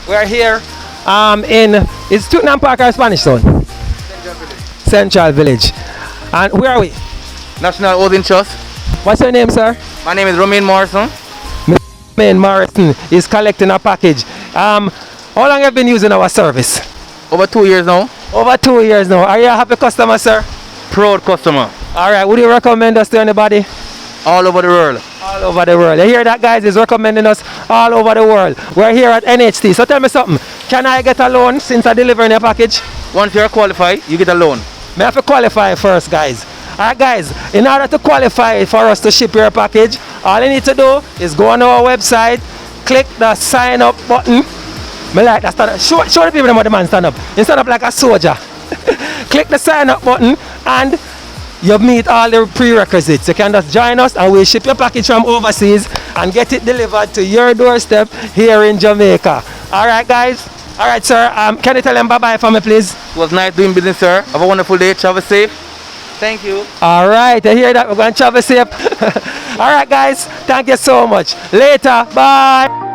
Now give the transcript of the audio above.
We're here is Tottenham Park or Spanish Town? Central Village. And where are we? National Housing Trust. What's your name, sir? My name is Romain Morrison. Romain Morrison is collecting a package. How long have you been using our service? Over 2 years now. Over 2 years now. Are you a happy customer, sir? Proud customer. All right. Would you recommend us to anybody? All over the world. All over the world. You hear that, guys? He's recommending us all over the world. We're here at NHT. So tell me something. Can I get a loan since I'm delivering your package? Once you're qualified, you get a loan. May I have to qualify first, guys. Alright, guys, in order to qualify for us to ship your package, all you need to do is go on our website, click the sign up button. Me like that stand up. Show the people how the man stand up. He stand up like a soldier. Click the sign up button and you meet all the prerequisites. You can just join us and we'll ship your package from overseas and get it delivered to your doorstep here in Jamaica. Alright, guys. Alright, sir. Can you tell them bye-bye for me, please? It was nice doing business, sir. Have a wonderful day. Travel safe. Thank you. Alright, I hear that. We're going to travel safe. Alright, guys. Thank you so much. Later. Bye.